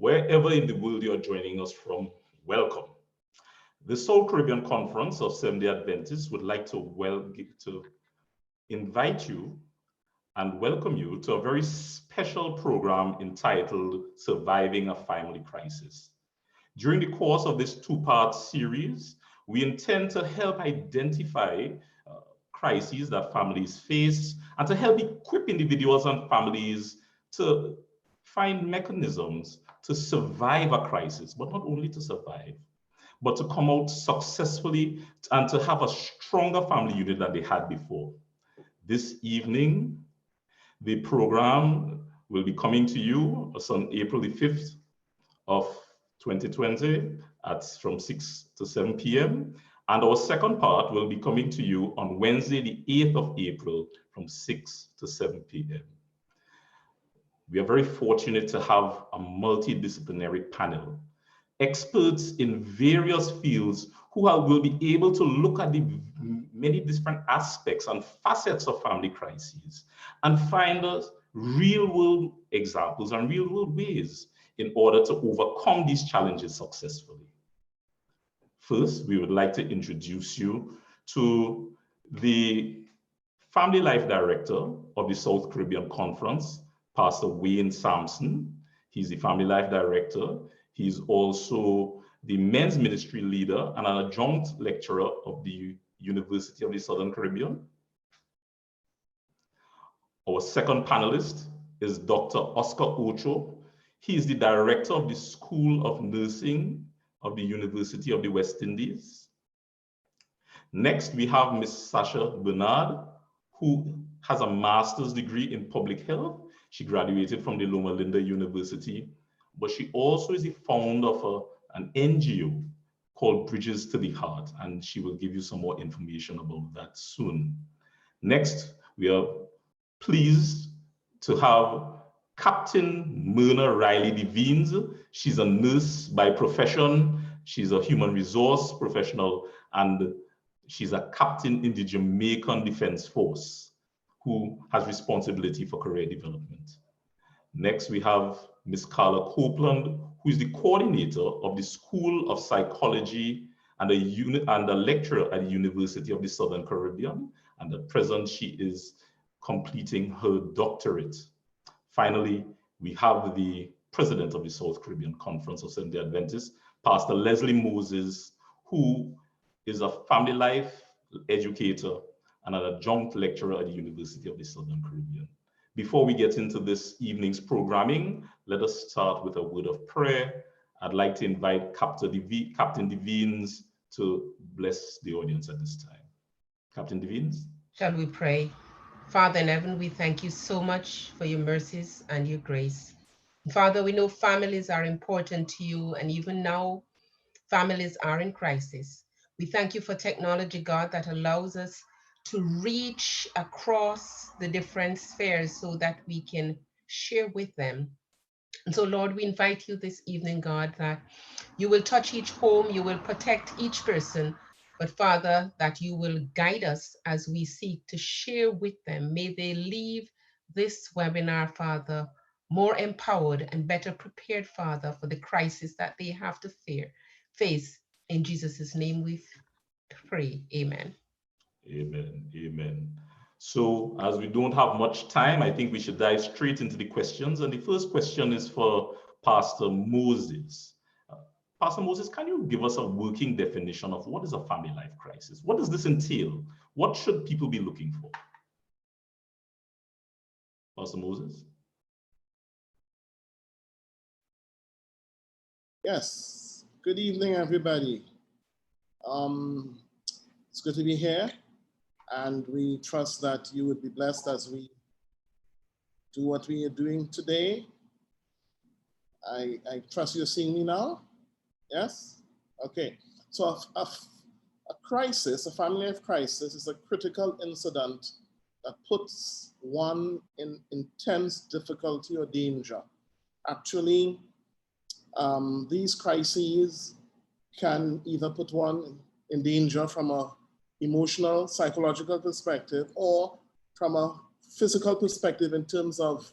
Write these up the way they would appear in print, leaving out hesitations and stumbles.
Wherever in the world you're joining us from, welcome. The Soul Caribbean Conference of Seventh-day Adventists would like to invite you and welcome you to a very special program entitled Surviving a Family Crisis. During the course of this two-part series, we intend to help identify crises that families face and to help equip individuals and families to find mechanisms to survive a crisis, but not only to survive, but to come out successfully and to have a stronger family unit than they had before. This evening, the program will be coming to you on April the 5th of 2020 from 6 to 7 p.m. And our second part will be coming to you on Wednesday, the 8th of April from 6 to 7 p.m. We are very fortunate to have a multidisciplinary panel, experts in various fields who will be able to look at the many different aspects and facets of family crises and find us real-world examples and real-world ways in order to overcome these challenges successfully. First, we would like to introduce you to the Family Life Director of the South Caribbean Conference, Pastor Wayne Sampson. He's the Family Life Director. He's also the Men's Ministry Leader and an adjunct lecturer of the University of the Southern Caribbean. Our second panelist is Dr. Oscar Ocho. He is the Director of the School of Nursing of the University of the West Indies. Next, we have Ms. Sasha Bernard, who has a master's degree in public health. She graduated from the Loma Linda University, but she also is the founder of an NGO called Bridges to the Heart, and she will give you some more information about that soon. Next, we are pleased to have Captain Myrna Riley Devines. She's a nurse by profession. She's a human resource professional, and she's a captain in the Jamaican Defense Force who has responsibility for career development. Next, we have Ms. Carla Copeland, who is the coordinator of the School of Psychology and a lecturer at the University of the Southern Caribbean. And at present, she is completing her doctorate. Finally, we have the president of the South Caribbean Conference of Seventh-day Adventists, Pastor Leslie Moses, who is a family life educator and an adjunct lecturer at the University of the Southern Caribbean. Before we get into this evening's programming, let us start with a word of prayer. I'd like to invite Captain Devines to bless the audience at this time. Captain Devines. Shall we pray? Father in heaven, we thank you so much for your mercies and your grace. Father, we know families are important to you, and even now, families are in crisis. We thank you for technology, God, that allows us to reach across the different spheres so that we can share with them. And so, Lord, we invite you this evening, God, that you will touch each home, you will protect each person, but Father, that you will guide us as we seek to share with them. May they leave this webinar, Father, more empowered and better prepared, Father, for the crisis that they have to face. In Jesus' name we pray, amen. Amen, amen. So as we don't have much time, I think we should dive straight into the questions. And the first question is for Pastor Moses. Pastor Moses, can you give us a working definition of what is a family life crisis? What does this entail? What should people be looking for? Pastor Moses? Yes, good evening, everybody. It's good to be here, and we trust that you would be blessed as we do what we are doing today. I trust you're seeing me now. Yes? Okay. So a crisis, a family life crisis, is a critical incident that puts one in intense difficulty or danger. Actually, these crises can either put one in danger from an emotional, psychological perspective, or from a physical perspective in terms of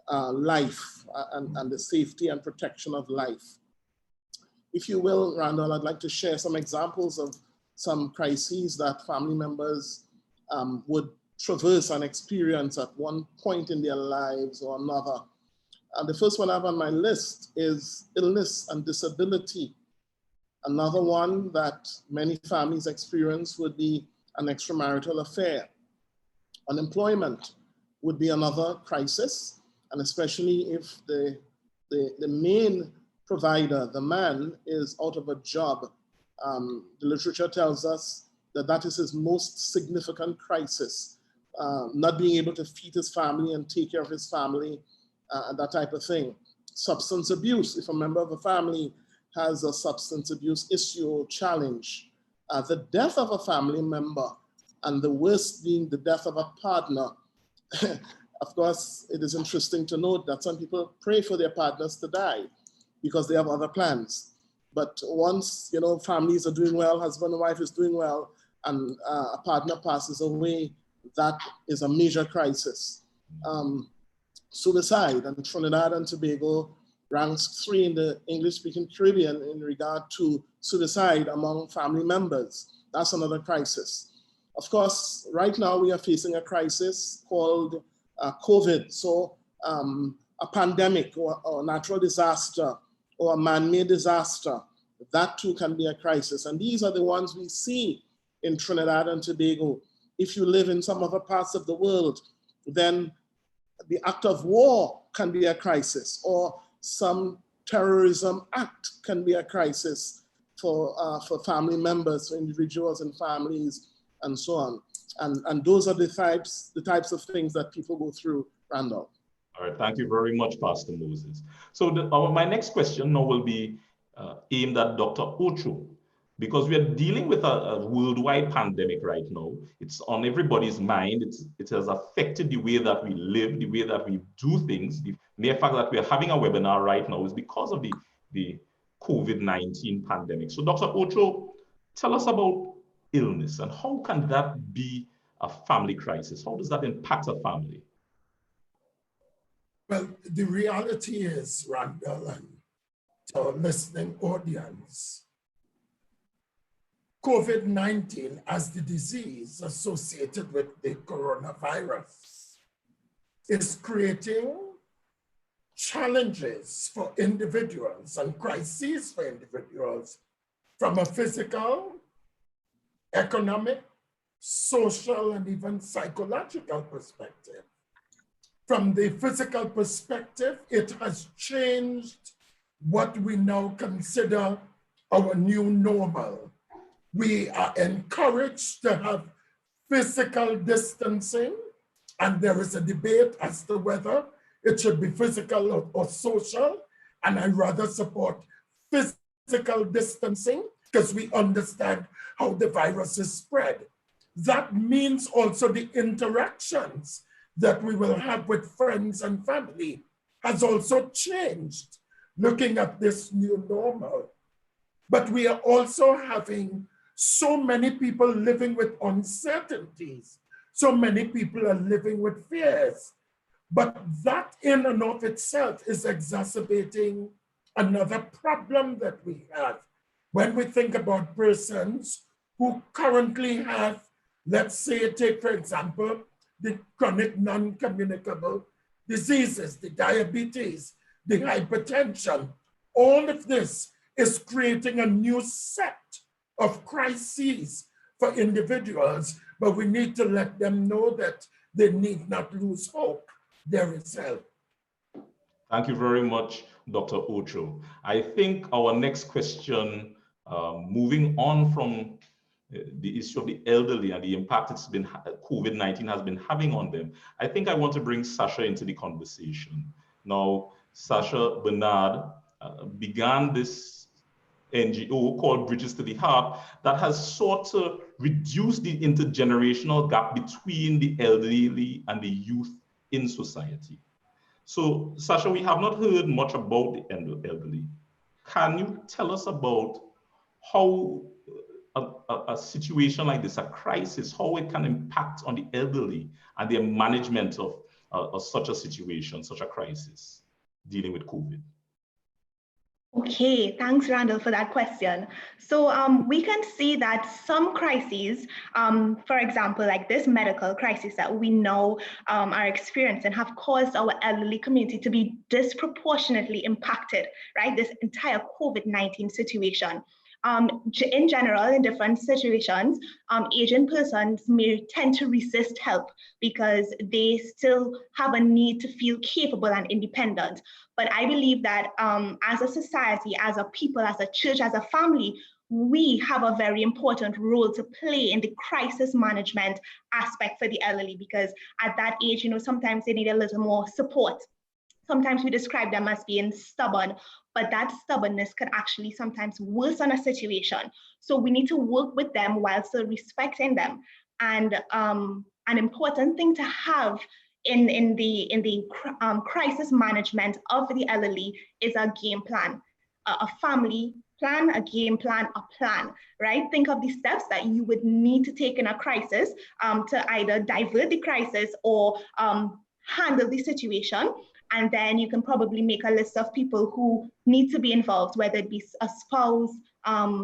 life and the safety and protection of life. If you will, Randall, I'd like to share some examples of some crises that family members would traverse and experience at one point in their lives or another. And the first one I have on my list is illness and disability. Another one that many families experience would be an extramarital affair. Unemployment would be another crisis, and especially if the main provider, the man, is out of a job. The literature tells us that that is his most significant crisis, not being able to feed his family and take care of his family, and that type of thing. Substance abuse, if a member of a family has a substance abuse issue or challenge. The death of a family member, and the worst being the death of a partner. Of course, it is interesting to note that some people pray for their partners to die because they have other plans. But once, families are doing well, husband and wife is doing well, and a partner passes away, that is a major crisis. Suicide, and Trinidad and Tobago ranks 3 in the English-speaking Caribbean in regard to suicide among family members. That's another crisis. Of course, right now we are facing a crisis called COVID. So a pandemic or natural disaster or a man-made disaster, that too can be a crisis. And these are the ones we see in Trinidad and Tobago. If you live in some other parts of the world, then the act of war can be a crisis, or some terrorism act can be a crisis for family members, for individuals and families, and so on. And those are the types of things that people go through, Randall. All right, thank you very much, Pastor Moses. So my next question now will be aimed at Dr. Ocho, because we are dealing with a worldwide pandemic right now. It's on everybody's mind. It has affected the way that we live, the way that we do things. The mere fact that we are having a webinar right now is because of the COVID-19 pandemic. So Dr. Ocho, tell us about illness and how can that be a family crisis? How does that impact a family? Well, the reality is, Randall, and to our listening audience, COVID-19 as the disease associated with the coronavirus is creating challenges for individuals and crises for individuals from a physical, economic, social, and even psychological perspective. From the physical perspective, it has changed what we now consider our new normal. We are encouraged to have physical distancing, and there is a debate as to whether it should be physical or social, and I rather support physical distancing because we understand how the virus is spread. That means also the interactions that we will have with friends and family has also changed, looking at this new normal. But we are also having so many people living with uncertainties. So many people are living with fears. But that in and of itself is exacerbating another problem that we have. When we think about persons who currently have, let's say, take for example, the chronic non-communicable diseases, the diabetes, the hypertension. All of this is creating a new set of crises for individuals, but we need to let them know that they need not lose hope. There is help. Thank you very much, Dr. Ocho. I think our next question, moving on from the issue of the elderly and the impact COVID-19 has been having on them, I think I want to bring Sasha into the conversation. Now, Sasha Bernard began this NGO called Bridges to the Heart that has sought to reduce the intergenerational gap between the elderly and the youth in society. So, Sasha, we have not heard much about the elderly. Can you tell us about how a situation like this, a crisis, how it can impact on the elderly and their management of such a situation, such a crisis, dealing with COVID? Okay, thanks, Randall, for that question. So we can see that some crises, for example, like this medical crisis that we know are experiencing, have caused our elderly community to be disproportionately impacted, right? This entire COVID-19 situation. In general, in different situations, aging persons may tend to resist help because they still have a need to feel capable and independent. But I believe that as a society, as a people, as a church, as a family, we have a very important role to play in the crisis management aspect for the elderly, because at that age, sometimes they need a little more support. Sometimes we describe them as being stubborn, but that stubbornness could actually sometimes worsen a situation. So we need to work with them while still respecting them. And an important thing to have in the crisis management of the elderly is a game plan, a family plan, a game plan, a plan, right? Think of the steps that you would need to take in a crisis to either divert the crisis or handle the situation. And then you can probably make a list of people who need to be involved, whether it be a spouse,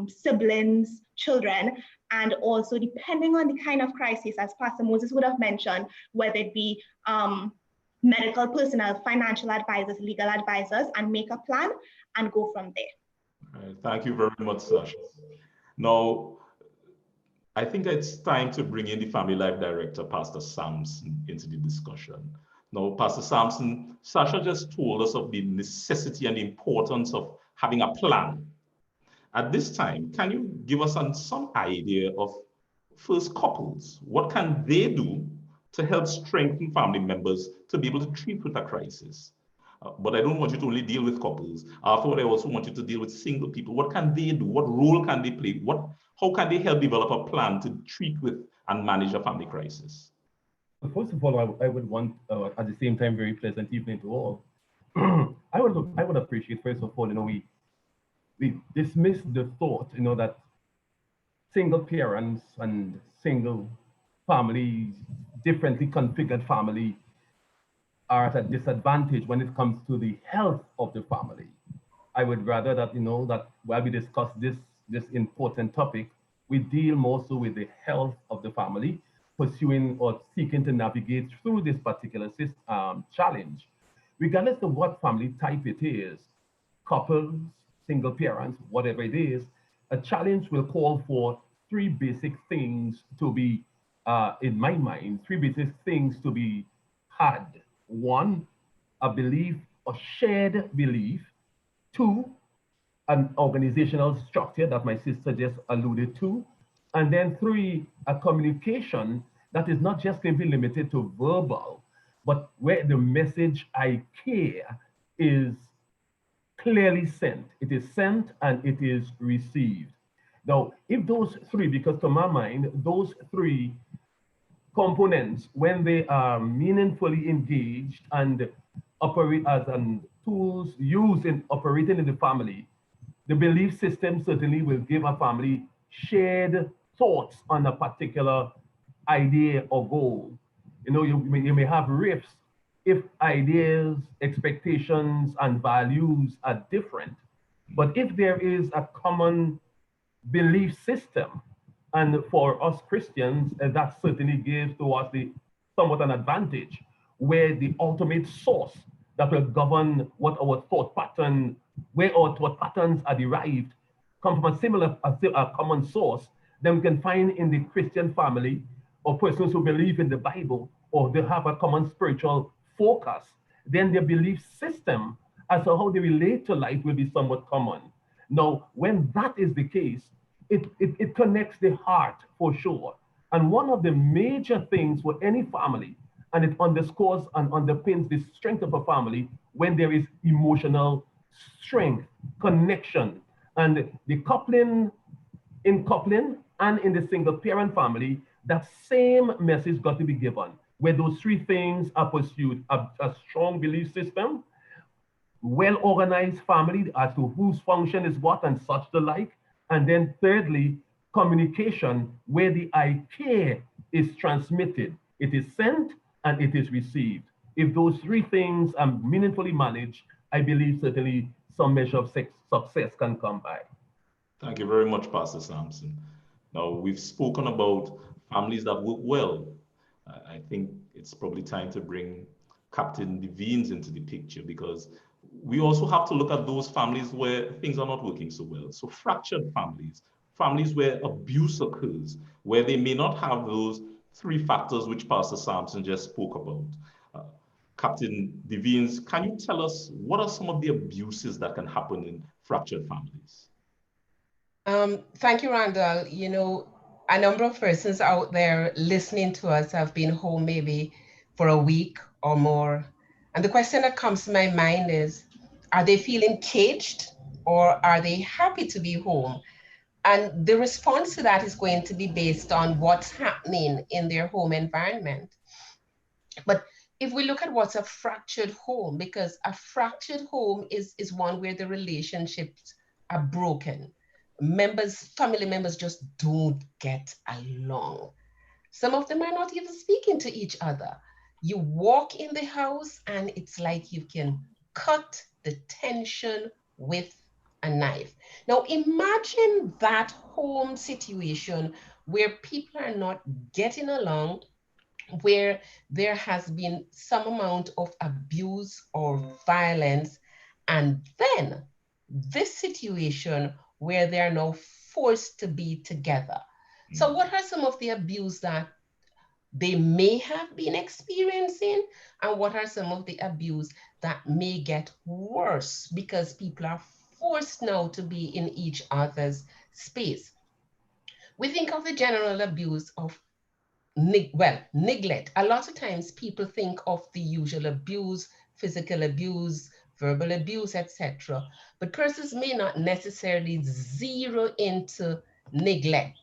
siblings, children, and also depending on the kind of crisis, as Pastor Moses would have mentioned, whether it be medical personnel, financial advisors, legal advisors, and make a plan and go from there. Right, thank you very much, Sasha. Now, I think it's time to bring in the Family Life Director, Pastor Sampson, into the discussion. Now, Pastor Sampson, Sasha just told us of the necessity and the importance of having a plan. At this time, can you give us some idea of first couples? What can they do to help strengthen family members to be able to treat with a crisis? But I don't want you to only deal with couples. Afterward, I also want you to deal with single people. What can they do? What role can they play? How can they help develop a plan to treat with and manage a family crisis? First of all, I would want, at the same time, very pleasant evening to all. I would appreciate, first of all, we dismiss the thought, that single parents and single families, differently configured family, are at a disadvantage when it comes to the health of the family. I would rather that, that while we discuss this important topic, we deal more so with the health of the family, pursuing or seeking to navigate through this particular challenge. Regardless of what family type it is, couples, single parents, whatever it is, a challenge will call for three basic things to be, in my mind, three basic things to be had. One, a belief, a shared belief. Two, an organizational structure that my sister just alluded to. And then three, a communication that is not just going to be limited to verbal, but where the message I care is clearly sent. It is sent and it is received. Now, if those three, because to my mind, those three components, when they are meaningfully engaged and operate as tools used in operating in the family, the belief system certainly will give a family shared thoughts on a particular idea or goal. You may have rifts if ideas, expectations, and values are different. But if there is a common belief system, and for us Christians, that certainly gives towards the somewhat an advantage, where the ultimate source that will govern what our thought pattern, where our thought patterns are derived, come from a common source, then we can find in the Christian family or persons who believe in the Bible or they have a common spiritual focus, then their belief system as to how they relate to life will be somewhat common. Now, when that is the case, it connects the heart for sure. And one of the major things for any family, and it underscores and underpins the strength of a family when there is emotional strength, connection, and the coupling and in the single parent family, that same message got to be given, where those three things are pursued: a strong belief system, well-organized family as to whose function is what and such the like, and then thirdly, communication, where the I care is transmitted, it is sent and it is received. If those three things are meaningfully managed, I believe certainly some measure of success can come by. Thank you very much, Pastor Sampson. Now, we've spoken about families that work well. I think it's probably time to bring Captain Devines into the picture, because we also have to look at those families where things are not working so well. So fractured families, families where abuse occurs, where they may not have those three factors which Pastor Sampson just spoke about. Captain Devines, can you tell us what are some of the abuses that can happen in fractured families? Thank you, Randall. You know, a number of persons out there listening to us have been home maybe for a week or more. And the question that comes to my mind is, are they feeling caged or are they happy to be home? And the response to that is going to be based on what's happening in their home environment. But if we look at what's a fractured home, because a fractured home is one where the relationships are broken. Family members just don't get along. Some of them are not even speaking to each other. You walk in the house and it's like you can cut the tension with a knife. Now imagine that home situation where people are not getting along, where there has been some amount of abuse or violence, and then this situation where they are now forced to be together. So what are some of the abuse that they may have been experiencing, and what are some of the abuse that may get worse because people are forced now to be in each other's space? We think of the general abuse of neglect. A lot of times people think of the usual abuse, physical abuse, verbal abuse, etc. But persons may not necessarily zero into neglect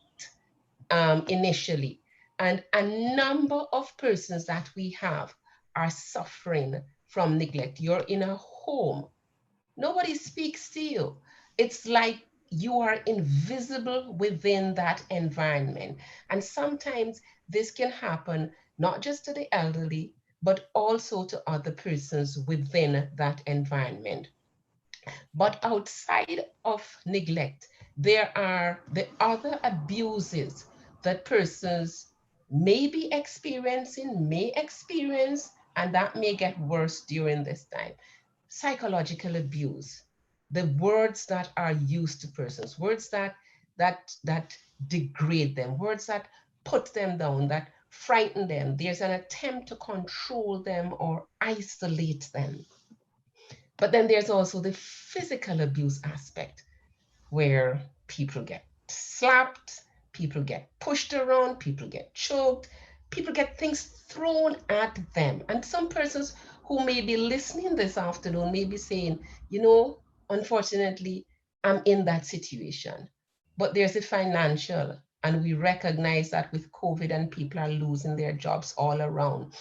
initially. And a number of persons that we have are suffering from neglect. You're in a home, nobody speaks to you. It's like you are invisible within that environment. And sometimes this can happen not just to the elderly, but also to other persons within that environment. But outside of neglect, there are the other abuses that persons may be experiencing, may experience, and that may get worse during this time. Psychological abuse, the words that are used to persons, words that degrade them, words that put them down, that frighten them. There's an attempt to control them or isolate them. But then there's also the physical abuse aspect, where people get slapped, people get pushed around, people get choked, people get things thrown at them. And some persons who may be listening this afternoon may be saying, you know, unfortunately, I'm in that situation. But there's a financial, and we recognize that with COVID and people are losing their jobs all around,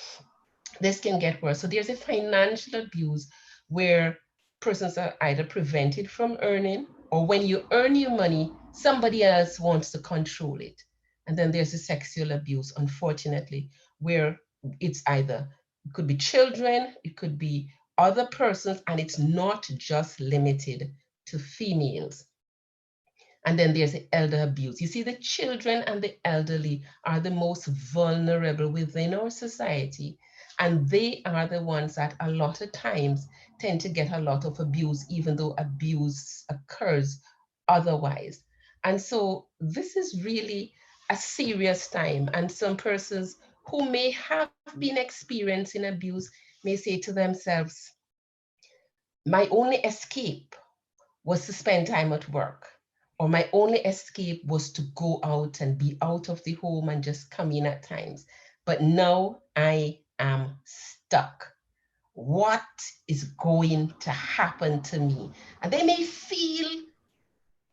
this can get worse. So there's a financial abuse where persons are either prevented from earning, or when you earn your money, somebody else wants to control it. And then there's the sexual abuse, unfortunately, where it's either, it could be children, it could be other persons, and it's not just limited to females. And then there's the elder abuse. You see, the children and the elderly are the most vulnerable within our society. And they are the ones that a lot of times tend to get a lot of abuse, even though abuse occurs otherwise. And so this is really a serious time. And some persons who may have been experiencing abuse may say to themselves, my only escape was to spend time at work, or my only escape was to go out and be out of the home and just come in at times. But now I am stuck. What is going to happen to me? And they may feel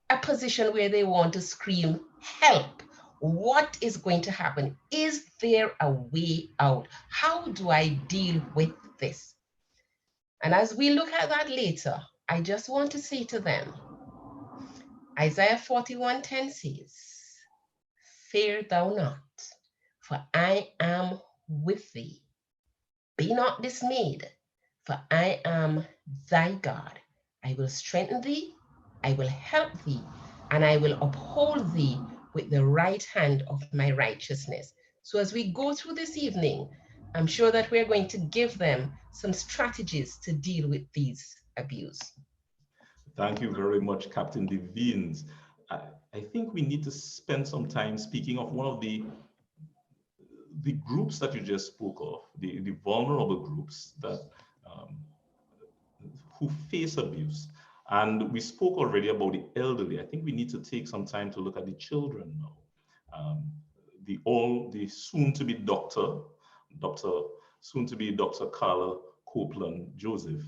a position where they want to scream, help. What is going to happen? Is there a way out? How do I deal with this? And as we look at that later, I just want to say to them, Isaiah 41:10 says, fear thou not, for I am with thee. Be not dismayed, for I am thy God. I will strengthen thee, I will help thee, and I will uphold thee with the right hand of my righteousness. So as we go through this evening, I'm sure that we're going to give them some strategies to deal with these abuse. Thank you very much, Captain Devines. I think we need to spend some time speaking of one of the groups that you just spoke of, the vulnerable groups that who face abuse. And we spoke already about the elderly. I think we need to take some time to look at the children now. The soon-to-be Dr. Carla Copeland Joseph.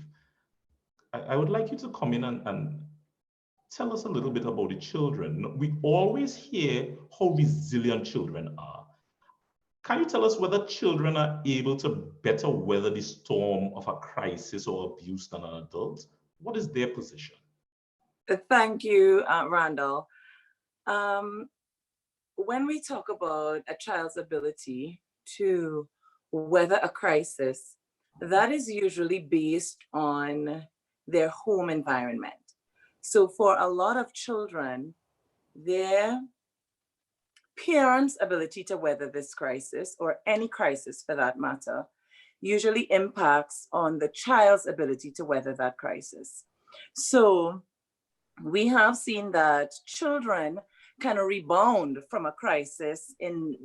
I would like you to come in and tell us a little bit about the children. We always hear how resilient children are. Can you tell us whether children are able to better weather the storm of a crisis or abuse than an adult? What is their position? Thank you, Randall. When we talk about a child's ability to weather a crisis, that is usually based on their home environment. So for a lot of children, their parents' ability to weather this crisis, or any crisis for that matter, usually impacts on the child's ability to weather that crisis. So we have seen that children can rebound from a crisis in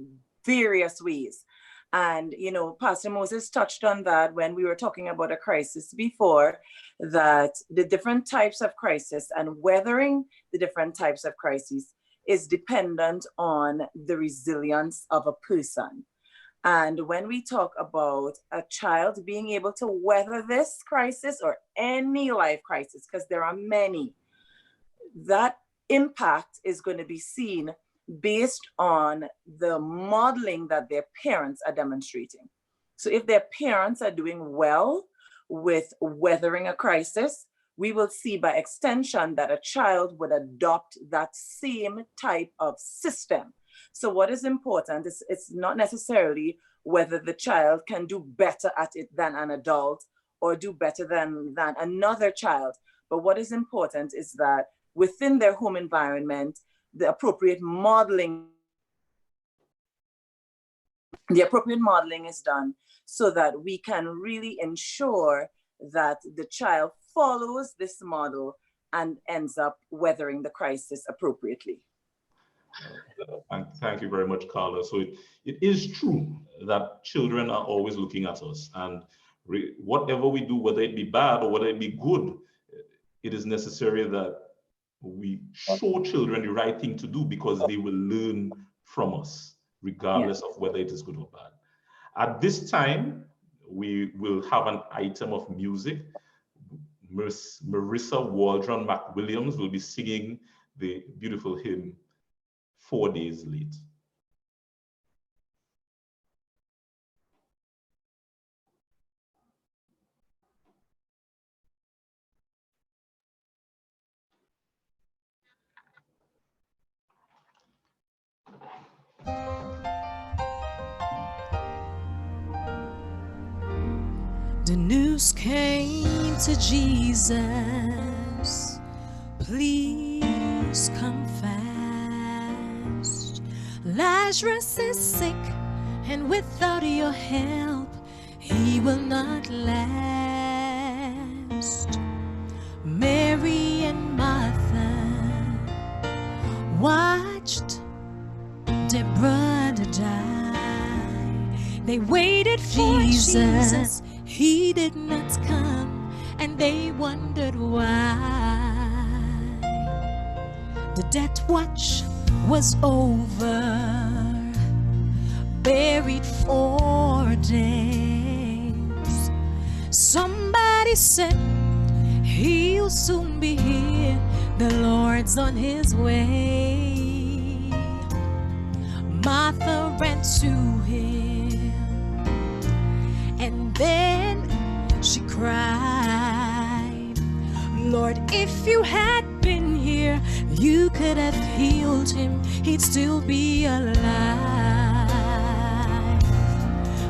various ways. And, you know, Pastor Moses touched on that when we were talking about a crisis before, that the different types of crisis and weathering the different types of crises is dependent on the resilience of a person. And when we talk about a child being able to weather this crisis or any life crisis, because there are many, that impact is going to be seen based on the modeling that their parents are demonstrating. So if their parents are doing well with weathering a crisis, we will see by extension that a child would adopt that same type of system. So what is important is it's not necessarily whether the child can do better at it than an adult or do better than another child. But what is important is that within their home environment, the appropriate modeling is done so that we can really ensure that the child follows this model and ends up weathering the crisis appropriately. Thank you very much, Carla. So it is true that children are always looking at us, and whatever we do, whether it be bad or whether it be good, it is necessary that we show children the right thing to do, because they will learn from us, regardless of whether it is good or bad. At this time, we will have an item of music. Marissa Waldron McWilliams will be singing the beautiful hymn, 4 Days Late. The news came to Jesus, please come fast. Lazarus is sick, and without your help, he will not last. Mary and Martha watched their brother die. They waited for Jesus, he did not come, and they wondered why. The death watch was over, buried 4 days. Somebody said, he'll soon be here, the Lord's on his way. Martha ran to him, and then she cried, Lord, if you had been here, you could have healed him, he'd still be alive.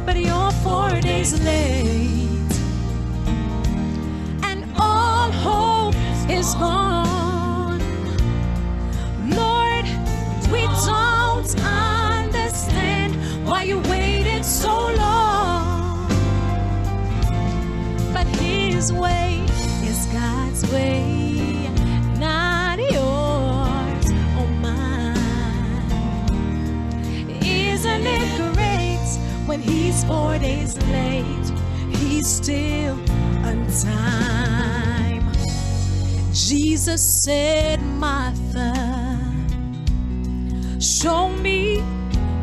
But you're 4 days late, and all hope is gone. Lord, we don't understand why you waited so long. But his way is God's way, not yours or mine. Isn't it great when he's 4 days late, he's still on time? Jesus said, Martha, show me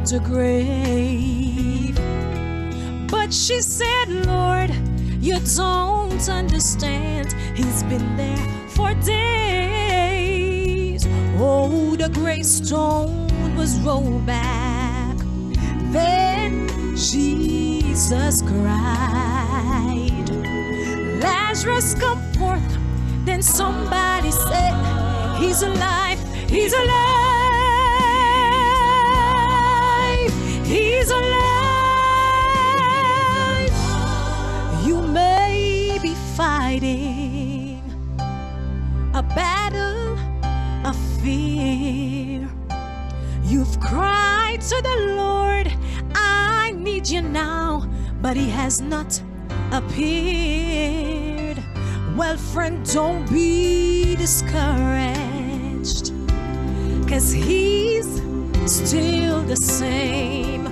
the grave. But she said, Lord, you don't understand, he's been there for days. Oh, the gray stone was rolled back. Then Jesus cried, Lazarus, come forth. Then somebody said, he's alive, he's alive, he's alive. You may be fighting a battle of fear. You've cried to the Lord, I need you now, but he has not appeared. Well, friend, don't be discouraged, 'cause he's still the same.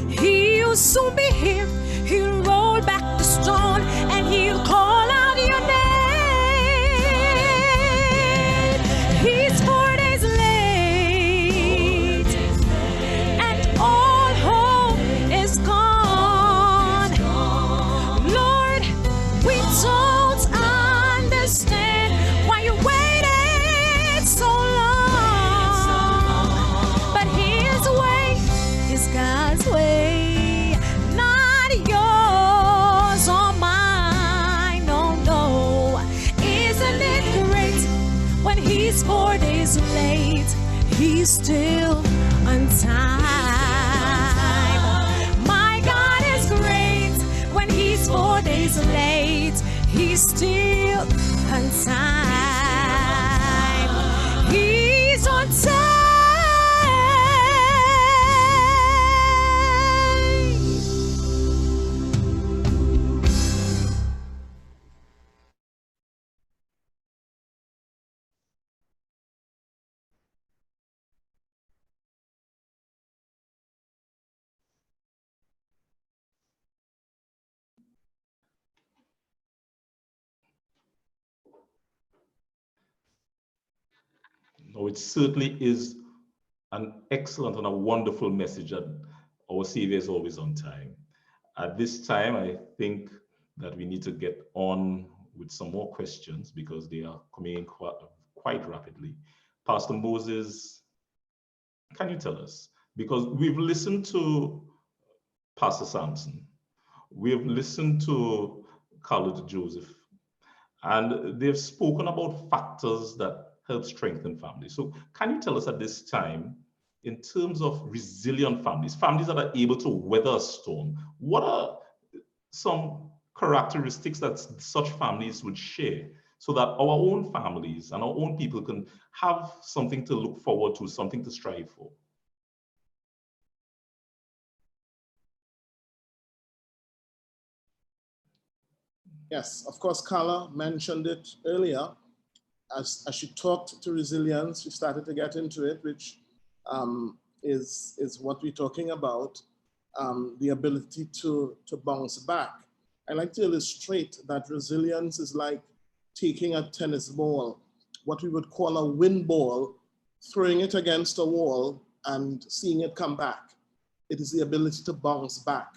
He'll soon be here, he'll roll back the stone, and he'll call out your name. He's 4 days late, and all hope is gone. Lord, we don't understand why you waited so long. But his way is God's way, not yours or mine. No, no. Isn't it great when he's 4 days late, he's still on time? My God is great when he's 4 days late, he's still on time. He's on time. No, it certainly is an excellent and a wonderful message that our Savior is always on time. At this time, I think that we need to get on with some more questions because they are coming in quite rapidly. Pastor Moses, can you tell us? Because we've listened to Pastor Sampson, we've listened to Carlota Joseph, and they've spoken about factors that help strengthen families. So can you tell us at this time, in terms of resilient families, families that are able to weather a storm, what are some characteristics that such families would share so that our own families and our own people can have something to look forward to, something to strive for? Yes, of course, Carla mentioned it earlier. As she talked to resilience, she started to get into it, which is what we're talking about, the ability to bounce back. I like to illustrate that resilience is like taking a tennis ball, what we would call a wind ball, throwing it against a wall and seeing it come back. It is the ability to bounce back.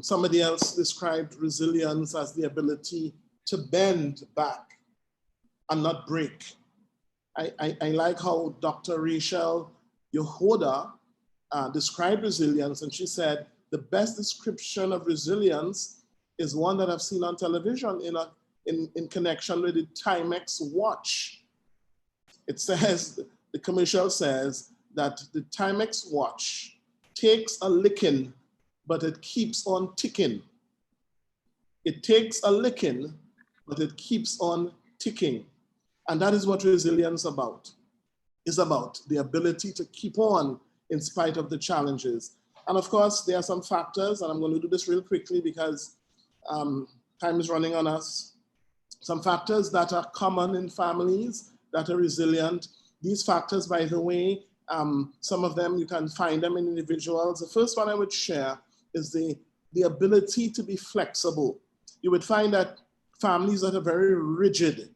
Somebody else described resilience as the ability to bend back and not break. I like how Dr. Rachel Yehoda described resilience, and she said, the best description of resilience is one that I've seen on television in connection with the Timex watch. It says, the commercial says that the Timex watch takes a licking, but it keeps on ticking. It takes a licking, but it keeps on ticking. And that is what resilience is about the ability to keep on in spite of the challenges. And of course, there are some factors, and I'm going to do this real quickly because time is running on us. Some factors that are common in families that are resilient. These factors, by the way, some of them, you can find them in individuals. The first one I would share is the ability to be flexible. You would find that families that are very rigid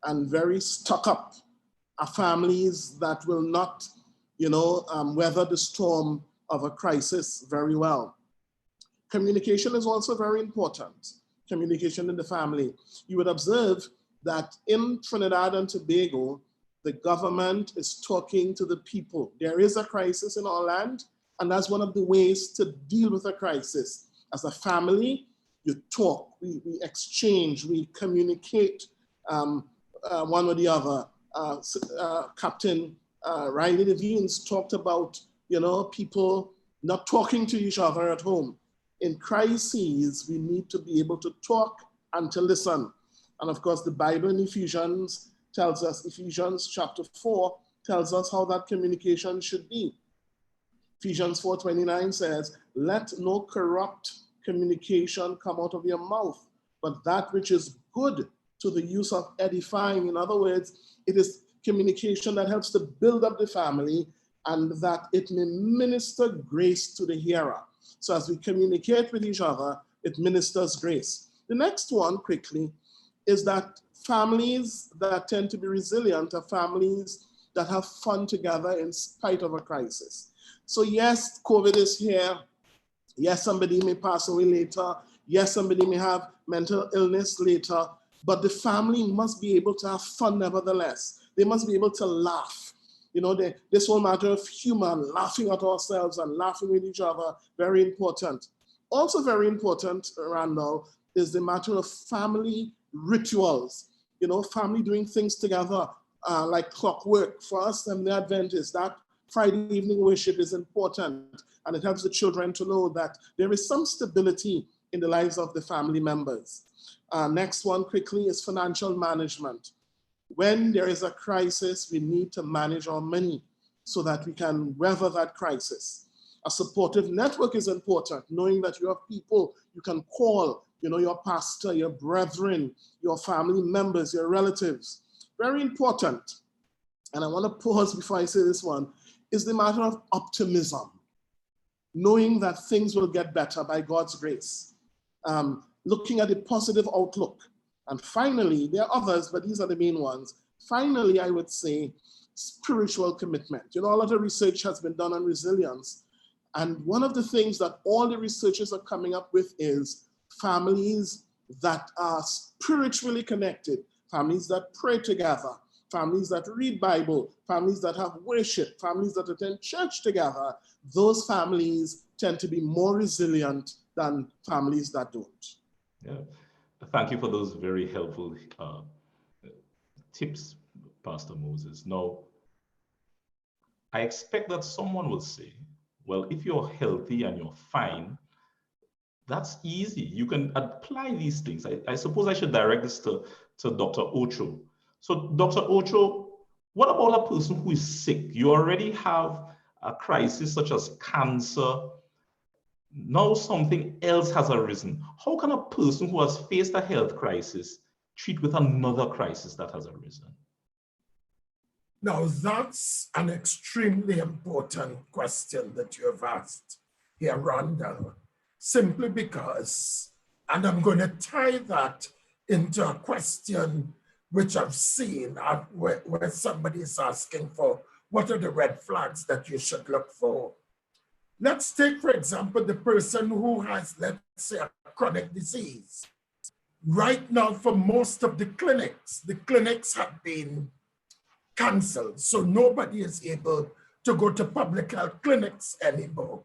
and very stuck up are families that will not, weather the storm of a crisis very well. Communication is also very important. Communication in the family. You would observe that in Trinidad and Tobago, the government is talking to the people. There is a crisis in our land, and that's one of the ways to deal with a crisis. As a family, you talk, we exchange, we communicate one or the other. Captain Riley Devines talked about, people not talking to each other at home. In crises, we need to be able to talk and to listen. And of course, the Bible in Ephesians tells us, Ephesians chapter 4 tells us how that communication should be. Ephesians 4:29 says, let no corrupt communication come out of your mouth, but that which is good to the use of edifying. In other words, it is communication that helps to build up the family and that it may minister grace to the hearer. So as we communicate with each other, it ministers grace. The next one, quickly, is that families that tend to be resilient are families that have fun together in spite of a crisis. So yes, COVID is here. Yes, somebody may pass away later. Yes, somebody may have mental illness later, but the family must be able to have fun nevertheless. They must be able to laugh. This whole matter of humor, laughing at ourselves and laughing with each other, very important. Also very important, Randall, is the matter of family rituals. Family doing things together like clockwork. For us, the Adventists, that Friday evening worship is important, and it helps the children to know that there is some stability in the lives of the family members. Next one, quickly, is financial management. When there is a crisis, we need to manage our money so that we can weather that crisis. A supportive network is important, knowing that you have people you can call, your pastor, your brethren, your family members, your relatives. Very important. And I want to pause before I say this one, is the matter of optimism. Knowing that things will get better by God's grace. Looking at a positive outlook. And finally, there are others, but these are the main ones. Finally, I would say spiritual commitment. A lot of research has been done on resilience. And one of the things that all the researchers are coming up with is families that are spiritually connected, families that pray together, families that read Bible, families that have worship, families that attend church together. Those families tend to be more resilient than families that don't. Yeah. Thank you for those very helpful tips, Pastor Moses. Now, I expect that someone will say, well, if you're healthy and you're fine, that's easy. You can apply these things. I suppose I should direct this to Dr. Ocho. So Dr. Ocho, what about a person who is sick? You already have a crisis such as cancer. now something else has arisen. How can a person who has faced a health crisis treat with another crisis that has arisen? Now, that's an extremely important question that you have asked here, Randall, simply because, and I'm going to tie that into a question which I've seen where somebody is asking for, what are the red flags that you should look for? Let's take, for example, the person who has, let's say, a chronic disease. Right now, for most of the clinics have been canceled, so nobody is able to go to public health clinics anymore.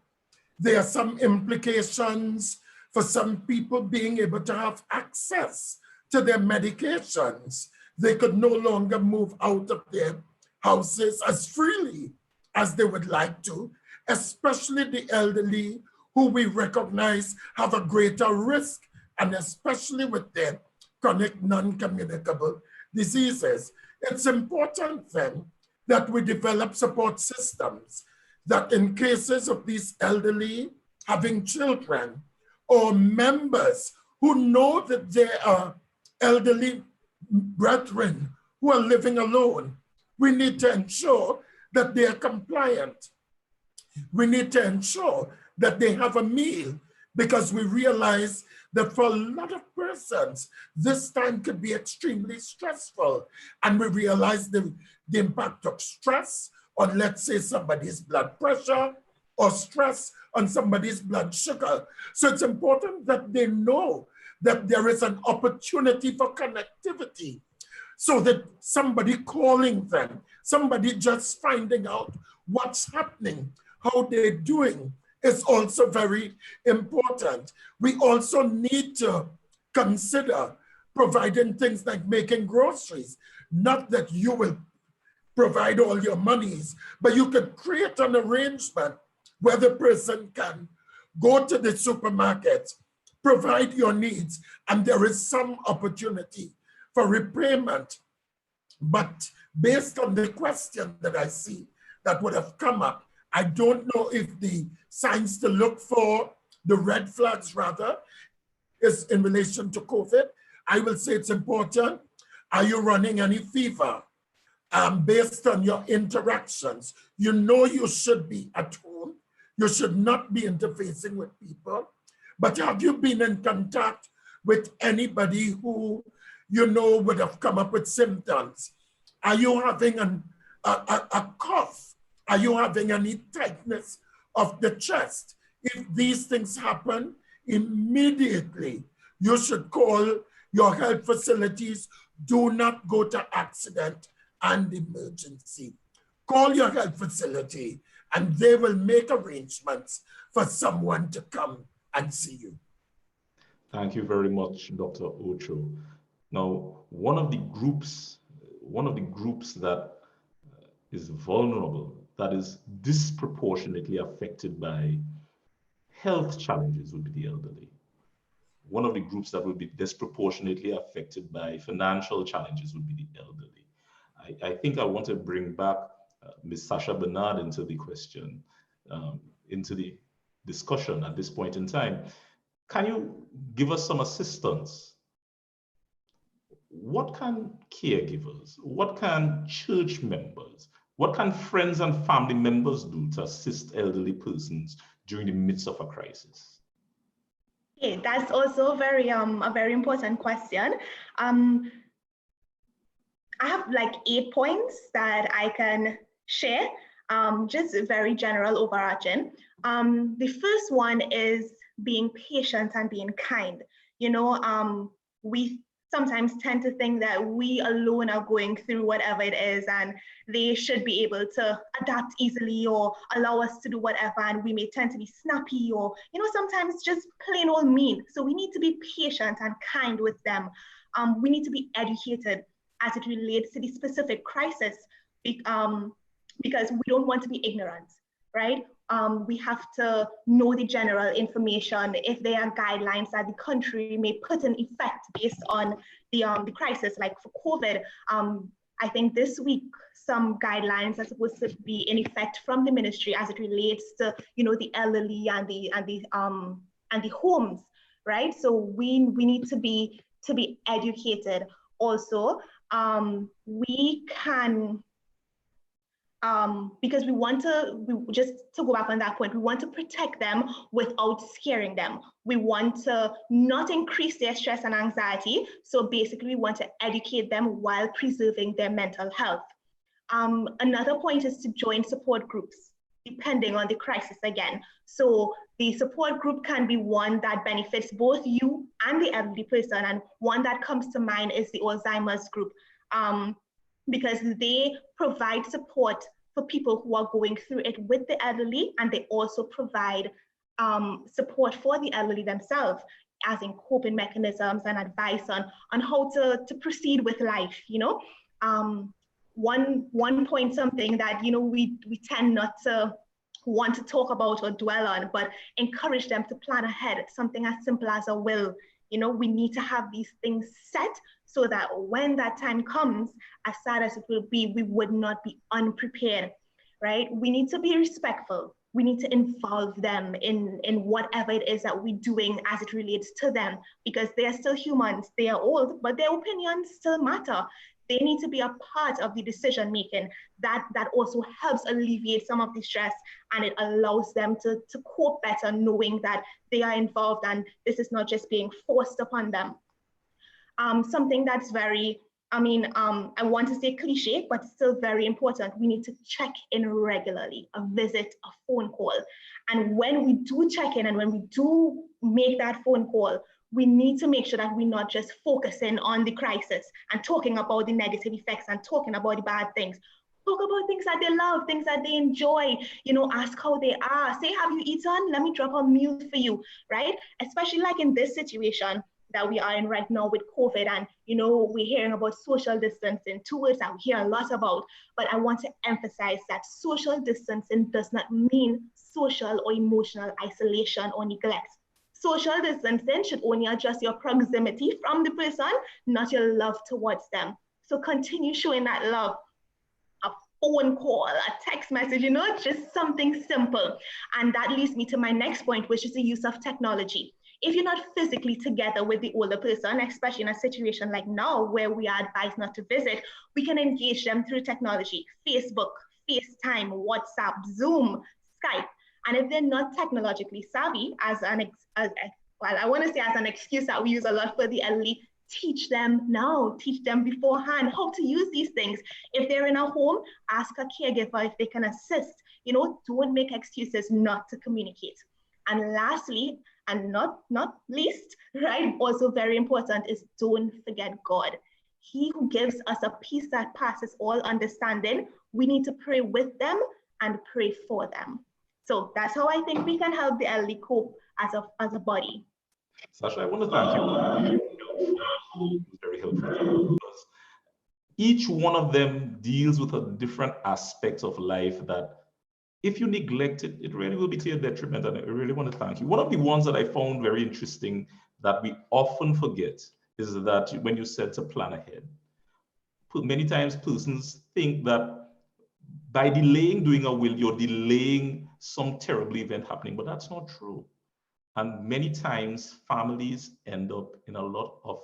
There are some implications for some people being able to have access to their medications. They could no longer move out of their houses as freely as they would like to, especially the elderly who we recognize have a greater risk, and especially with their chronic non-communicable diseases. It's important then that we develop support systems that in cases of these elderly having children or members who know that there are elderly brethren who are living alone, we need to ensure that they are compliant. We need to ensure that they have a meal, because we realize that for a lot of persons, this time could be extremely stressful. And we realize the impact of stress on, let's say, somebody's blood pressure or stress on somebody's blood sugar. So it's important that they know that there is an opportunity for connectivity, so that somebody calling them, somebody just finding out what's happening, how they're doing, is also very important. We also need to consider providing things like making groceries. Not that you will provide all your monies, but you could create an arrangement where the person can go to the supermarket, provide your needs, and there is some opportunity for repayment. But based on the question that I see that would have come up, I don't know if the signs to look for, the red flags rather, is in relation to COVID. I will say it's important. Are you running any fever? Based on your interactions, you know you should be at home. You should not be interfacing with people. But have you been in contact with anybody who you know would have come up with symptoms? Are you having a cough? Are you having any tightness of the chest? If these things happen, immediately you should call your health facilities. Do not go to accident and emergency. Call your health facility and they will make arrangements for someone to come and see you. Thank you very much, Dr. Ocho. Now, one of the groups that is vulnerable, that is disproportionately affected by health challenges, would be the elderly. One of the groups that would be disproportionately affected by financial challenges would be the elderly. I think I want to bring back Ms. Sasha Bernard into the question, into the discussion at this point in time. Can you give us some assistance? What can caregivers, what can church members, what can friends and family members do to assist elderly persons during the midst of a crisis? Okay, that's also a very important question. I have like 8 points that I can share, just very general, overarching. The first one is being patient and being kind. You know, we sometimes tend to think that we alone are going through whatever it is and they should be able to adapt easily or allow us to do whatever, and we may tend to be snappy or, you know, sometimes just plain old mean. So we need to be patient and kind with them. We need to be educated as it relates to the specific crisis, because we don't want to be ignorant, right? We have to know the general information. If there are guidelines that the country may put in effect based on the crisis, like for COVID, I think this week some guidelines are supposed to be in effect from the ministry as it relates to, you know, the elderly and the homes, right? So we need to be educated. Also, we can, because just to go back on that point, we want to protect them without scaring them. We want to not increase their stress and anxiety. So basically, we want to educate them while preserving their mental health. Another point is to join support groups, depending on the crisis again. So the support group can be one that benefits both you and the elderly person. And one that comes to mind is the Alzheimer's group, because they provide support for people who are going through it with the elderly, and they also provide support for the elderly themselves, as in coping mechanisms and advice on how to proceed with life, you know. One point, something that, you know, we tend not to want to talk about or dwell on, but encourage them to plan ahead, something as simple as a will. You know, we need to have these things set so that when that time comes, as sad as it will be, we would not be unprepared, right? We need to be respectful. We need to involve them in whatever it is that we're doing as it relates to them, because they are still humans. They are old, but their opinions still matter. They need to be a part of the decision making. That also helps alleviate some of the stress, and it allows them to cope better, knowing that they are involved and this is not just being forced upon them. Something that's very, I want to say cliche, but still very important. We need to check in regularly, a visit, a phone call. And when we do check in and when we do make that phone call, we need to make sure that we're not just focusing on the crisis and talking about the negative effects and talking about the bad things. Talk about things that they love, things that they enjoy, you know, ask how they are. Say, have you eaten? Let me drop a meal for you, right? Especially like in this situation that we are in right now with COVID, and, you know, we're hearing about social distancing, two words that we hear a lot about, but I want to emphasize that social distancing does not mean social or emotional isolation or neglect. Social distancing should only adjust your proximity from the person, not your love towards them. So continue showing that love. A phone call, a text message, you know, just something simple. And that leads me to my next point, which is the use of technology. If you're not physically together with the older person, especially in a situation like now where we are advised not to visit, we can engage them through technology, Facebook, FaceTime, WhatsApp, Zoom, Skype. And if they're not technologically savvy, as an excuse that we use a lot for the elderly, teach them now, teach them beforehand how to use these things. If they're in a home, ask a caregiver if they can assist. You know, don't make excuses not to communicate. And lastly, and not least, right, also very important, is don't forget God. He who gives us a peace that passes all understanding. We need to pray with them and pray for them. So that's how I think we can help the elderly cope as a body. Sasha, I want to thank you. Very helpful. Because each one of them deals with a different aspect of life that if you neglect it, it really will be to your detriment. And I really want to thank you. One of the ones that I found very interesting that we often forget is that when you said to plan ahead, many times persons think that by delaying doing a will, you're delaying some terrible event happening, but that's not true. And many times families end up in a lot of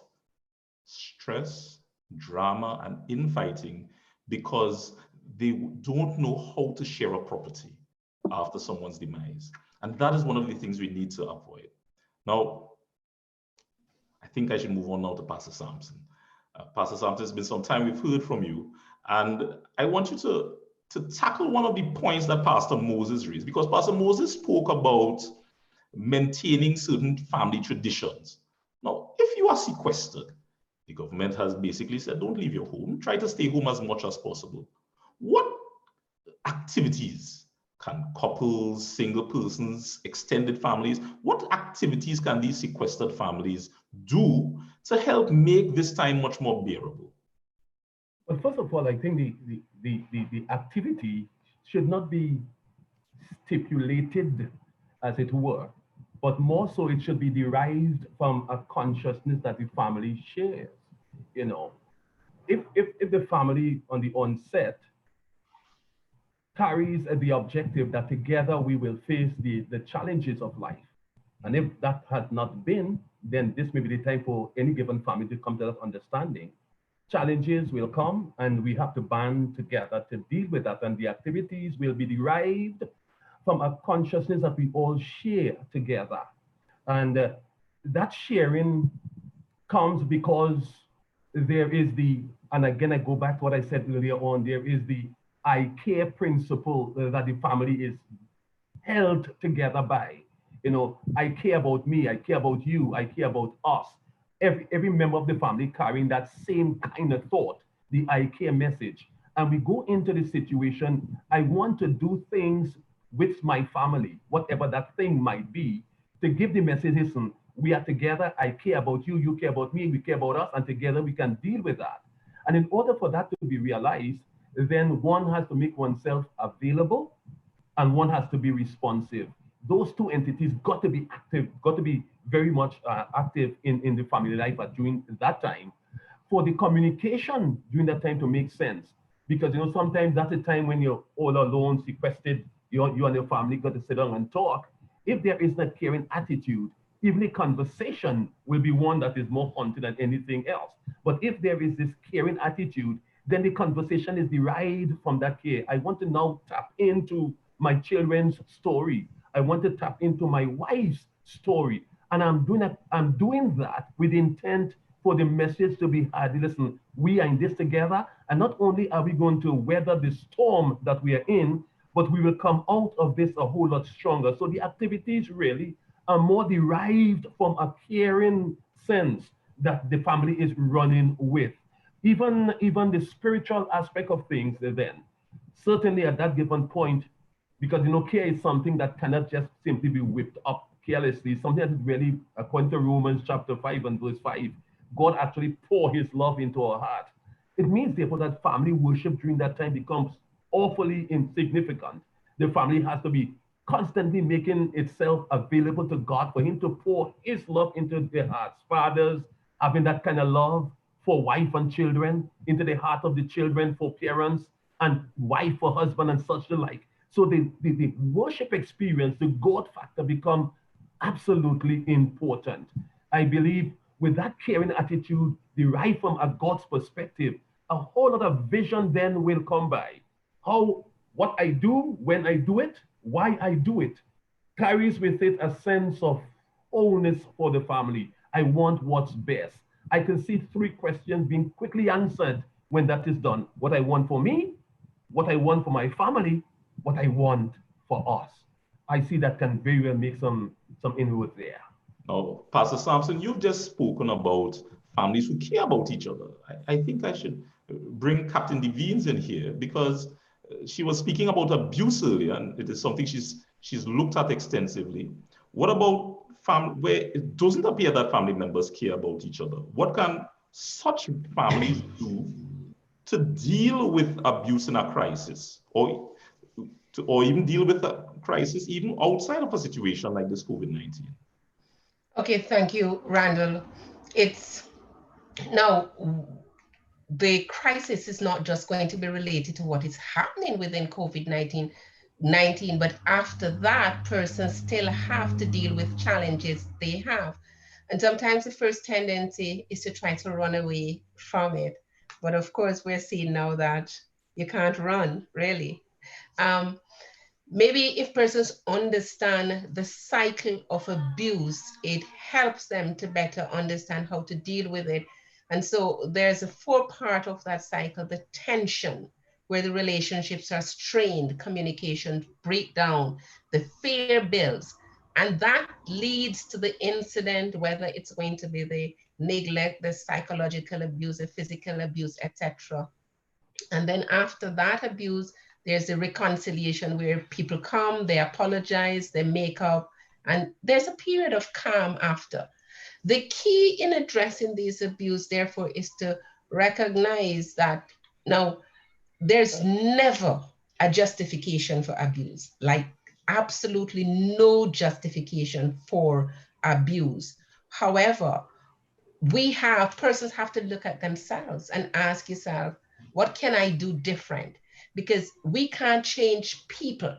stress, drama, and infighting because they don't know how to share a property after someone's demise. And that is one of the things we need to avoid. Now, I think I should move on now to Pastor Sampson. Pastor Sampson, it's been some time we've heard from you, and I want you to tackle one of the points that Pastor Moses raised, because Pastor Moses spoke about maintaining certain family traditions. Now, if you are sequestered, the government has basically said, don't leave your home, try to stay home as much as possible. What activities can couples, single persons, extended families, what activities can these sequestered families do to help make this time much more bearable? Well, first of all, I think the activity should not be stipulated, as it were, but more so it should be derived from a consciousness that the family shares. You know, if the family on the onset carries the objective that together we will face the challenges of life. And if that has not been, then this may be the time for any given family to come to that understanding. Challenges will come and we have to band together to deal with that. And the activities will be derived from a consciousness that we all share together. And that sharing comes because there is and again, I go back to what I said earlier on, there is the I care principle that the family is held together by. You know, I care about me, I care about you, I care about us. Every member of the family carrying that same kind of thought, the I care message. And we go into the situation, I want to do things with my family, whatever that thing might be, to give the message, listen, we are together, I care about you, you care about me, we care about us, and together we can deal with that. And in order for that to be realized, then one has to make oneself available and one has to be responsive. Those two entities got to be active, got to be very much active in the family life during that time. For the communication during that time to make sense, because sometimes that's a time when you're all alone, sequestered, you and your family got to sit down and talk. If there is that caring attitude, even a conversation will be one that is more haunted than anything else. But if there is this caring attitude, then the conversation is derived from that care. I want to now tap into my children's story. I want to tap into my wife's story. And I'm doing that with intent for the message to be heard. Listen, we are in this together. And not only are we going to weather the storm that we are in, but we will come out of this a whole lot stronger. So the activities really are more derived from a caring sense that the family is running with. Even the spiritual aspect of things then, certainly at that given point, because care is something that cannot just simply be whipped up carelessly, something that is really, according to Romans chapter 5 and verse 5, God actually pour his love into our heart. It means therefore that family worship during that time becomes awfully insignificant. The family has to be constantly making itself available to God for him to pour his love into their hearts. Fathers having that kind of love for wife and children, into the heart of the children for parents, and wife for husband, and such the like. So the worship experience, the God factor, become absolutely important. I believe with that caring attitude derived from a God's perspective, a whole lot of vision then will come by. What I do, when I do it, why I do it, carries with it a sense of wholeness for the family. I want what's best. I can see 3 questions being quickly answered when that is done. What I want for me, what I want for my family, what I want for us. I see that can very well make some inroads there. Now, Pastor Sampson, you've just spoken about families who care about each other. I think I should bring Captain Devines in here, because she was speaking about abuse earlier, and it is something she's looked at extensively. What about family where it doesn't appear that family members care about each other? What can such families do to deal with abuse in a crisis, or even deal with a crisis even outside of a situation like this COVID-19? Okay, thank you, Randall. The crisis is not just going to be related to what is happening within COVID-19, but after that, persons still have to deal with challenges they have. And sometimes the first tendency is to try to run away from it. But of course, we're seeing now that you can't run, really. Maybe if persons understand the cycle of abuse, it helps them to better understand how to deal with it. And so there's a 4-part of that cycle: the tension, where the relationships are strained, communication break down, the fear builds, and that leads to the incident, whether it's going to be the neglect, the psychological abuse, the physical abuse, etc. And then after that abuse, there's the reconciliation, where people come, they apologize, they make up, and there's a period of calm after. The key in addressing these abuse, therefore, is to recognize that now there's never a justification for abuse, like absolutely no justification for abuse. However, persons have to look at themselves and ask yourself, what can I do different? because we can't change people,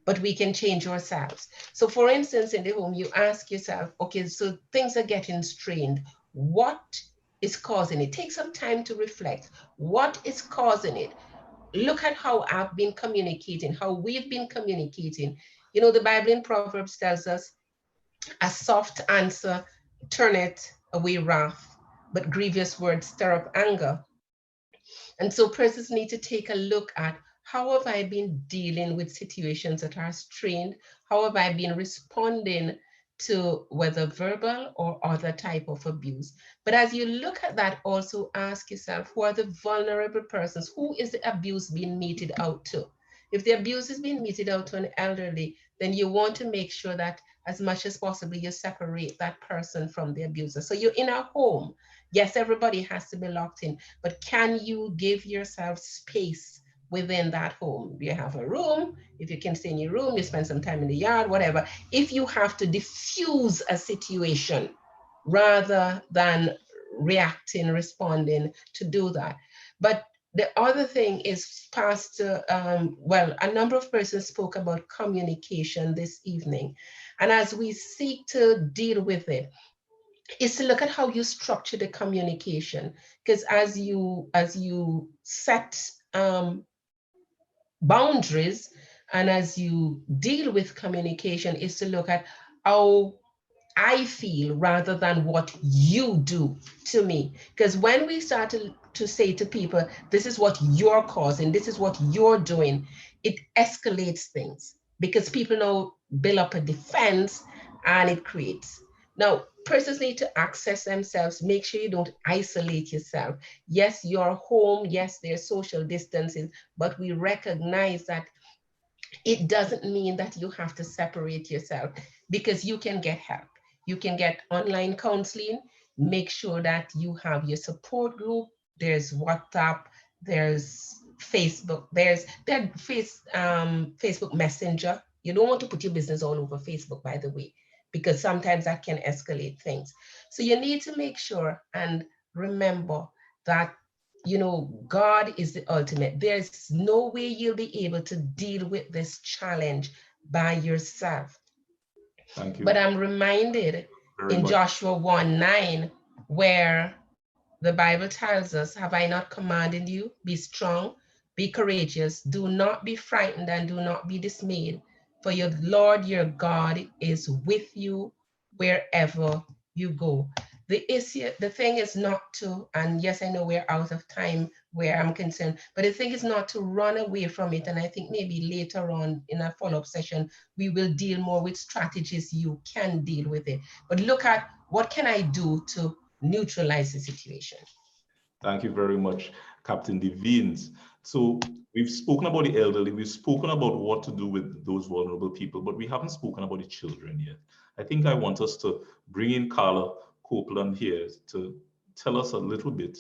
but we can change ourselves. So for instance, in the home, you ask yourself, okay, so things are getting strained. What is causing it? Take some time to reflect. What is causing it? Look at how I've been communicating, how we've been communicating. You know, the Bible in Proverbs tells us, a soft answer turneth away wrath, but grievous words stir up anger. And so persons need to take a look at, how have I been dealing with situations that are strained? How have I been responding to whether verbal or other type of abuse? But as you look at that, also ask yourself, who are the vulnerable persons? Who is the abuse being meted out to? If the abuse is being meted out to an elderly, then you want to make sure that as much as possible, you separate that person from the abuser. So you're in a home. Yes, everybody has to be locked in, but can you give yourself space within that home? You have a room. If you can stay in your room, you spend some time in the yard, whatever. If you have to diffuse a situation rather than reacting, responding, to do that. But the other thing is, Pastor, well, a number of persons spoke about communication this evening. And as we seek to deal with it, is to look at how you structure the communication. Because as you set boundaries and as you deal with communication, is to look at how I feel rather than what you do to me. Because when we start to say to people, this is what you're causing, this is what you're doing, it escalates things, because people now build up a defense and it creates. Now, persons need to access themselves. Make sure you don't isolate yourself. Yes, you're home. Yes, there's social distancing, but we recognize that it doesn't mean that you have to separate yourself, because you can get help. You can get online counseling. Make sure that you have your support group. There's WhatsApp, there's Facebook, there's Facebook Messenger. You don't want to put your business all over Facebook, by the way, because sometimes that can escalate things. So you need to make sure and remember that, you know, God is the ultimate. There's no way you'll be able to deal with this challenge by yourself. Thank you. But I'm reminded in Joshua 1:9, where the Bible tells us, have I not commanded you? Be strong, be courageous, do not be frightened and do not be dismayed, for your Lord your God is with you wherever you go. The thing is not to, and yes, I know we're out of time where I'm concerned, but the thing is not to run away from it. And I think maybe later on in a follow-up session, we will deal more with strategies you can deal with it. But look at, what can I do to neutralize the situation? Thank you very much, Captain Devines. So we've spoken about the elderly, we've spoken about what to do with those vulnerable people, but we haven't spoken about the children yet. I think I want us to bring in Carla Copeland here to tell us a little bit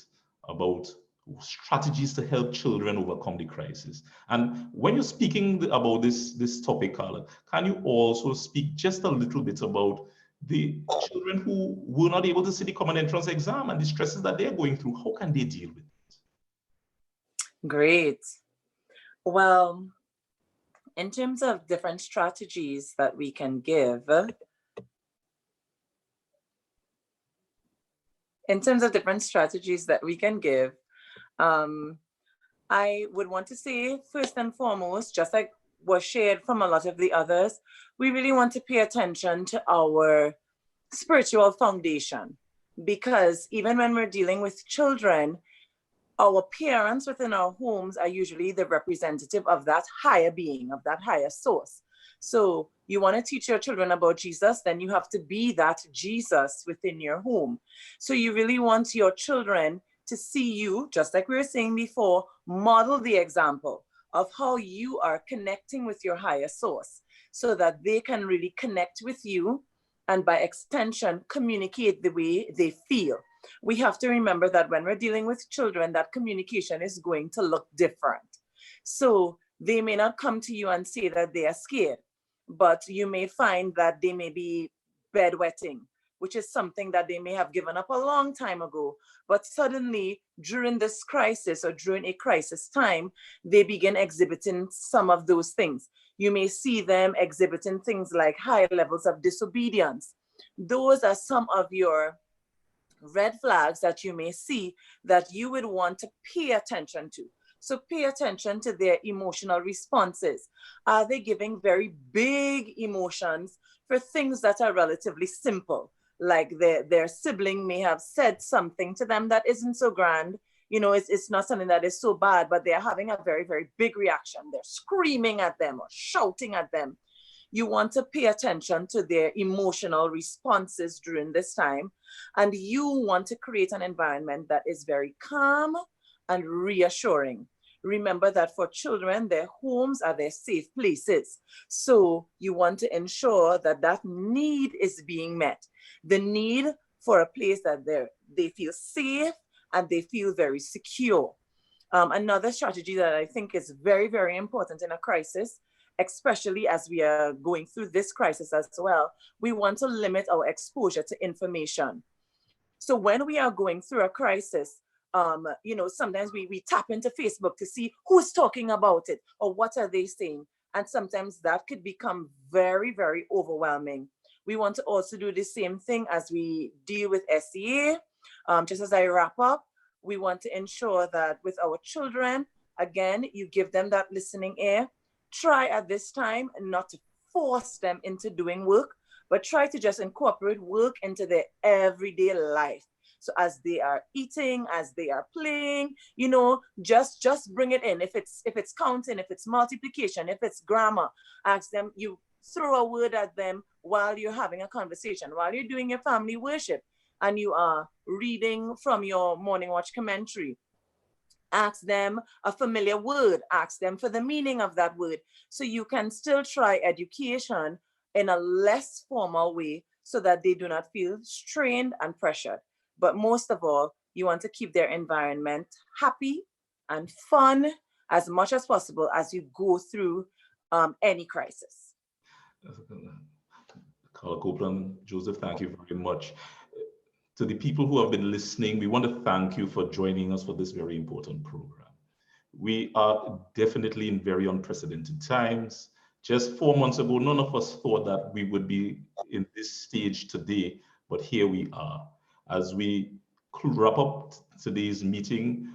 about strategies to help children overcome the crisis. And when you're speaking about this topic, Carla, can you also speak just a little bit about the children who were not able to sit the common entrance exam and the stresses that they're going through? How can they deal with it? Great. Well, in terms of different strategies that we can give, I would want to say, first and foremost, just like was shared from a lot of the others, we really want to pay attention to our spiritual foundation, because even when we're dealing with children, our parents within our homes are usually the representative of that higher being, of that higher source. So you want to teach your children about Jesus, then you have to be that Jesus within your home. So you really want your children to see you, just like we were saying before, model the example of how you are connecting with your higher source, so that they can really connect with you and by extension, communicate the way they feel. We have to remember that when we're dealing with children, that communication is going to look different. So they may not come to you and say that they are scared, but you may find that they may be bedwetting, which is something that they may have given up a long time ago. But suddenly, during this crisis or during a crisis time, they begin exhibiting some of those things. You may see them exhibiting things like high levels of disobedience. Those are some of your red flags that you may see that you would want to pay attention to. So pay attention to their emotional responses. Are they giving very big emotions for things that are relatively simple? Like their sibling may have said something to them that isn't so grand. You know, it's not something that is so bad, but they're having a very, very big reaction. They're screaming at them or shouting at them. You want to pay attention to their emotional responses during this time. And you want to create an environment that is very calm and reassuring. Remember that for children, their homes are their safe places. So you want to ensure that that need is being met. The need for a place that they feel safe and they feel very secure. Another strategy that I think is very, very important in a crisis, especially as we are going through this crisis as well, we want to limit our exposure to information. So when we are going through a crisis, you know, sometimes we tap into Facebook to see who's talking about it or what are they saying. And sometimes that could become very, very overwhelming. We want to also do the same thing as we deal with SEA. Just as I wrap up, we want to ensure that with our children, again, you give them that listening ear. Try at this time not to force them into doing work, but try to just incorporate work into their everyday life. So as they are eating, as they are playing, you know, just bring it in. If it's counting, if it's multiplication, if it's grammar, ask them, you throw a word at them while you're having a conversation, while you're doing your family worship and you are reading from your morning watch commentary. Ask them a familiar word, ask them for the meaning of that word. So you can still try education in a less formal way so that they do not feel strained and pressured. But most of all, you want to keep their environment happy and fun as much as possible as you go through any crisis. Carla Copeland, Joseph, thank you very much. To the people who have been listening, we want to thank you for joining us for this very important program. We are definitely in very unprecedented times. Just 4 months ago, none of us thought that we would be in this stage today, but here we are. As we wrap up today's meeting,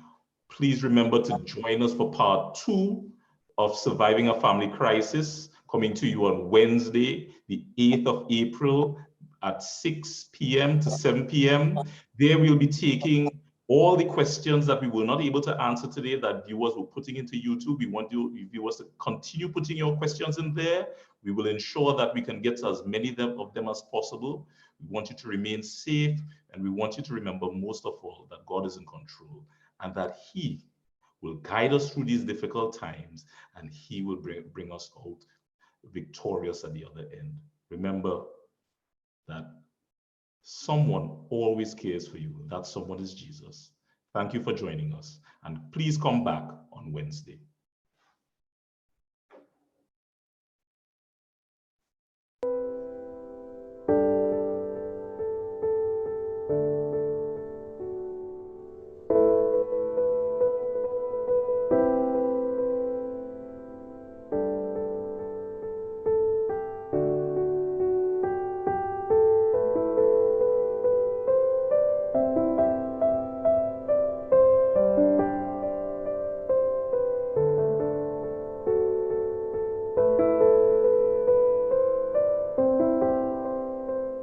please remember to join us for part 2 of Surviving a Family Crisis, coming to you on Wednesday, the 8th of April at 6 p.m. to 7 p.m. There we'll be taking all the questions that we were not able to answer today that viewers were putting into YouTube. We want you viewers to continue putting your questions in there. We will ensure that we can get to as many of them as possible. We want you to remain safe, and we want you to remember most of all that God is in control and that He will guide us through these difficult times, and He will bring us out victorious at the other end. Remember that someone always cares for you. That someone is Jesus. Thank you for joining us, and please come back on Wednesday.